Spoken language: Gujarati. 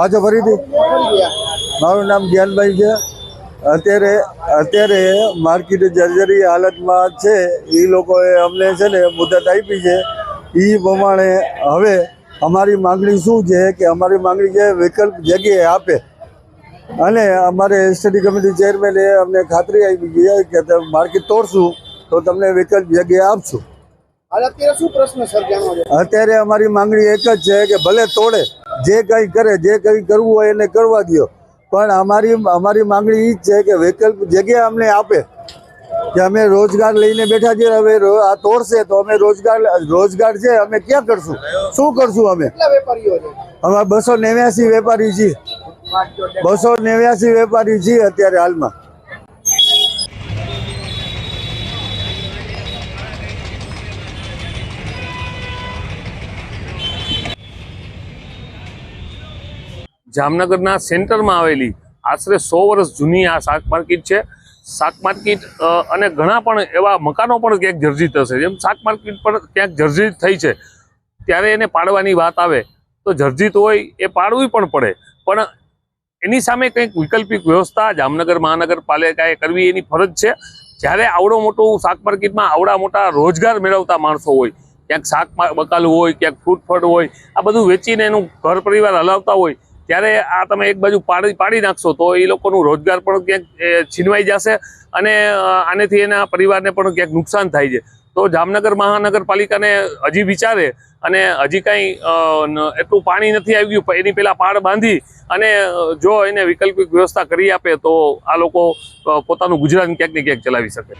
પાછો ફરીથી મારું નામ જ્ઞાનભાઈ છે। અત્યારે માર્કેટ જર્જરી હાલતમાં છે। એ લોકોએ અમને છે ને મુદત આપી છે। એ પ્રમાણે હવે અમારી માંગણી શું છે કે અમારી માંગણી છે વિકલ્પ જગ્યાએ આપે। અને અમારે સ્ટડી કમિટી ચેરમેને અમને ખાતરી આપી છે કે માર્કેટ તોડશું તો તમને વિકલ્પ જગ્યાએ આપશું। અત્યારે શું પ્રશ્ન સર્જાણો છે? અત્યારે અમારી માંગણી એક જ છે કે ભલે તોડે, જે કંઈ કરે, જે કંઈ કરવું હોય એને કરવા દો, પણ અમારી માંગણી એ જ છે કે વિકલ્પ જગ્યા અમને આપે કે અમે રોજગાર લઈને બેઠા છીએ। હવે આ તોડશે તો અમે રોજગાર છે અમે ક્યાં કરશું, શું કરશું? અમે કેટલા વેપારીઓ છે? અમારે 289 વેપારી છીએ। 289 વેપારી છીએ અત્યારે હાલમાં। જામનગરના સેન્ટરમાં આવેલી આશરે 100 વર્ષ જૂની આ શાક માર્કેટ છે। શાક માર્કેટ અને ઘણા પણ એવા મકાનો પણ ક્યાંક જર્જરિત હશે। જેમ શાક માર્કેટ પણ ક્યાંક જર્જરિત થઈ છે, ત્યારે એને પાડવાની વાત આવે તો જર્જરિત હોય એ પાડવી પણ પડે, પણ એની સામે કંઈક વૈકલ્પિક વ્યવસ્થા જામનગર મહાનગરપાલિકાએ કરવી એની ફરજ છે। જ્યારે આવડો મોટું શાક માર્કેટમાં આવડા મોટા રોજગાર મેળવતા માણસો હોય, ક્યાંક શાક બકાલું હોય, ક્યાંક ફ્રૂટ ફળ હોય, આ બધું વેચીને એનું ઘર પરિવાર હલાવતા હોય, ત્યારે આ તમે એક બાજુ પાડી નાખશો તો એ લોકોનું રોજગાર પણ ક્યાંક છીનવાઈ જશે અને આનેથી એના પરિવારને પણ ક્યાંક નુકસાન થાય છે। તો જામનગર મહાનગરપાલિકાને હજી વિચારે અને હજી કાંઈ એટલું પાણી નથી આવ્યું એની પહેલાં પાડ બાંધી અને જો એને વૈકલ્પિક વ્યવસ્થા કરી આપે તો આ લોકો પોતાનું ગુજરાન ક્યાંક ને ક્યાંક ચલાવી શકે।